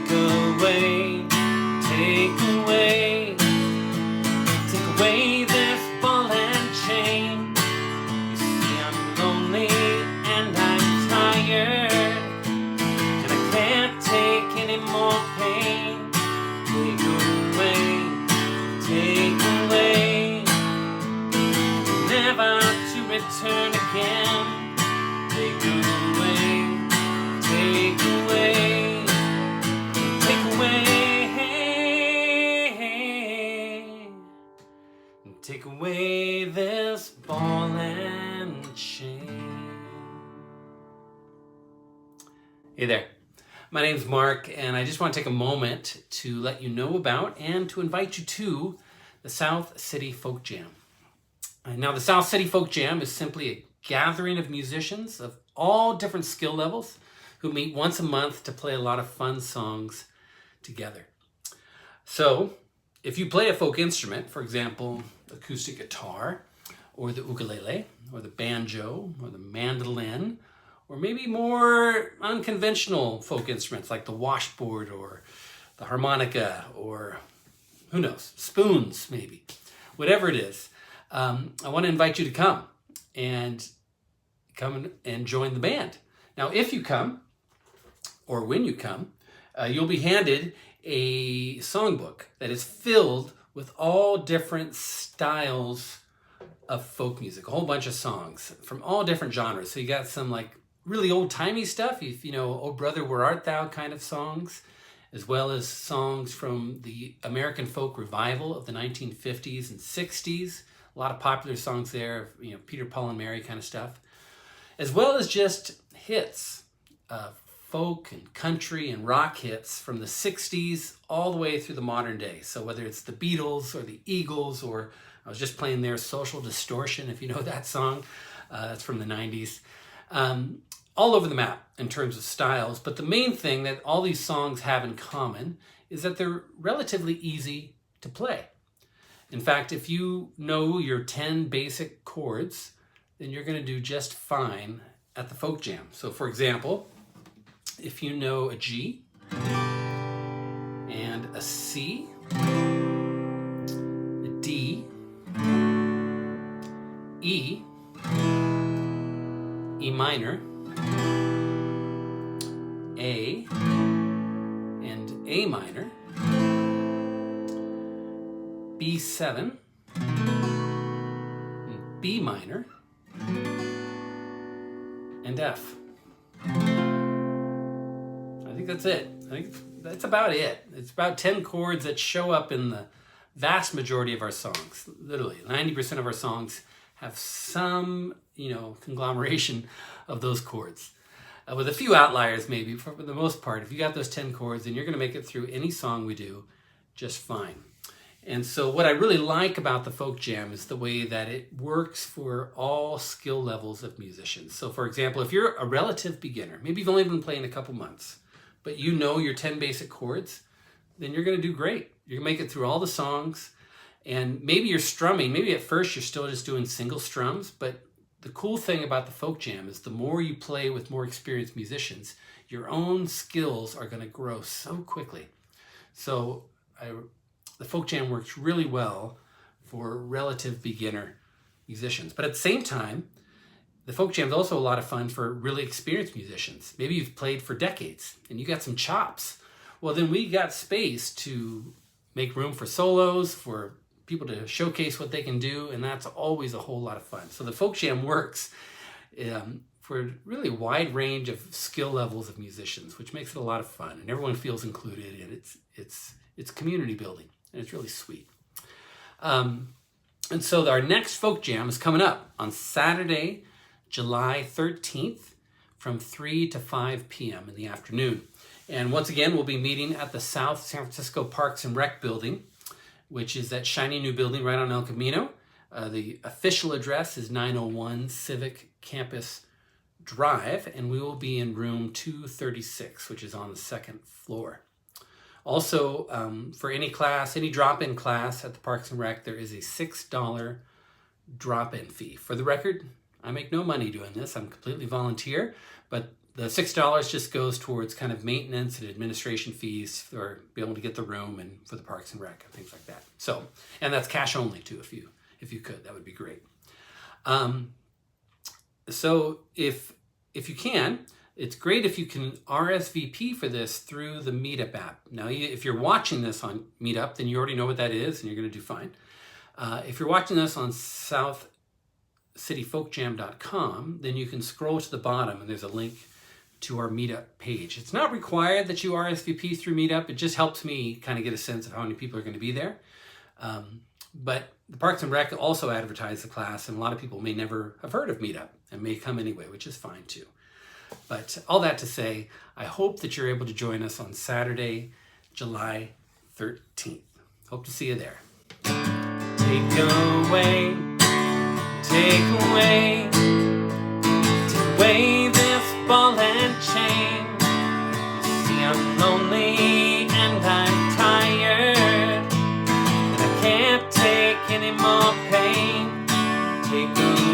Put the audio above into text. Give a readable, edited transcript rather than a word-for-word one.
take away, take away, take away this ball and chain. You see I'm lonely and I'm tired, and I can't take any more pain. Take away, never to return again. Take away, take away, take away, take away this ball and chain. Hey there. My name's Mark, and I just want to take a moment to let you know about and to invite you to the South City Folk Jam. Now, the South City Folk Jam is simply a gathering of musicians of all different skill levels who meet once a month to play a lot of fun songs together. So, if you play a folk instrument, for example, acoustic guitar, or the ukulele, or the banjo, or the mandolin, or maybe more unconventional folk instruments like the washboard or the harmonica, or who knows, spoons maybe. Whatever it is, I want to invite you to come and join the band. Now, if you come, or when you come, you'll be handed a songbook that is filled with all different styles of folk music, a whole bunch of songs from all different genres. So you got some like really old-timey stuff, if you know, "Oh Brother, Where Art Thou" kind of songs, as well as songs from the American folk revival of the 1950s and 60s. A lot of popular songs there, you know, Peter, Paul, and Mary kind of stuff, as well as just hits, folk and country and rock hits from the 60s all the way through the modern day. So whether it's the Beatles or the Eagles, or I was just playing their Social Distortion, if you know that song, that's from the 90s. All over the map in terms of styles, but the main thing that all these songs have in common is that they're relatively easy to play. In fact, if you know your 10 basic chords, then you're going to do just fine at the folk jam. So for example, if you know a G and a C, a D, E, E minor, A, and A minor, B7, B minor, and F. I think that's it. I think that's about it. It's about 10 chords that show up in the vast majority of our songs. Literally, 90% of our songs have some, conglomeration of those chords. With a few outliers maybe, for the most part. If you got those 10 chords, then you're going to make it through any song we do just fine. And so what I really like about the Folk Jam is the way that it works for all skill levels of musicians. So for example, if you're a relative beginner, maybe you've only been playing a couple months, but you know your 10 basic chords, then you're going to do great. You're going to make it through all the songs. And maybe you're strumming, maybe at first you're still just doing single strums, but the cool thing about the Folk Jam is the more you play with more experienced musicians, your own skills are going to grow so quickly. So the Folk Jam works really well for relative beginner musicians. But at the same time, the Folk Jam is also a lot of fun for really experienced musicians. Maybe you've played for decades and you got some chops. Well, then we got space to make room for solos, for people to showcase what they can do, and that's always a whole lot of fun. So the Folk Jam works for a really wide range of skill levels of musicians, which makes it a lot of fun, and everyone feels included, and it's community building, and it's really sweet. And so our next Folk Jam is coming up on Saturday, July 13th from 3 to 5 p.m. in the afternoon. And once again, we'll be meeting at the South San Francisco Parks and Rec building, which is that shiny new building right on El Camino. The official address is 901 Civic Campus Drive, and we will be in room 236, which is on the second floor. Also, for any class, any drop-in class at the Parks and Rec, there is a $6 drop-in fee. For the record, I make no money doing this. I'm completely volunteer, but The $6 just goes towards kind of maintenance and administration fees for being able to get the room and for the Parks and Rec and things like that. So, and that's cash only too, if you could, that would be great. So if you can, it's great if you can RSVP for this through the Meetup app. Now, if you're watching this on Meetup, then you already know what that is and you're going to do fine. If you're watching this on southcityfolkjam.com, then you can scroll to the bottom and there's a link to our Meetup page. It's not required that you RSVP through Meetup. It just helps me kind of get a sense of how many people are going to be there. But the Parks and Rec also advertise the class, and a lot of people may never have heard of Meetup and may come anyway, which is fine too. But all that to say, I hope that you're able to join us on Saturday, July 13th. Hope to see you there. Take away this ball and chain. See, I'm lonely and I'm tired, and I can't take any more pain. Take away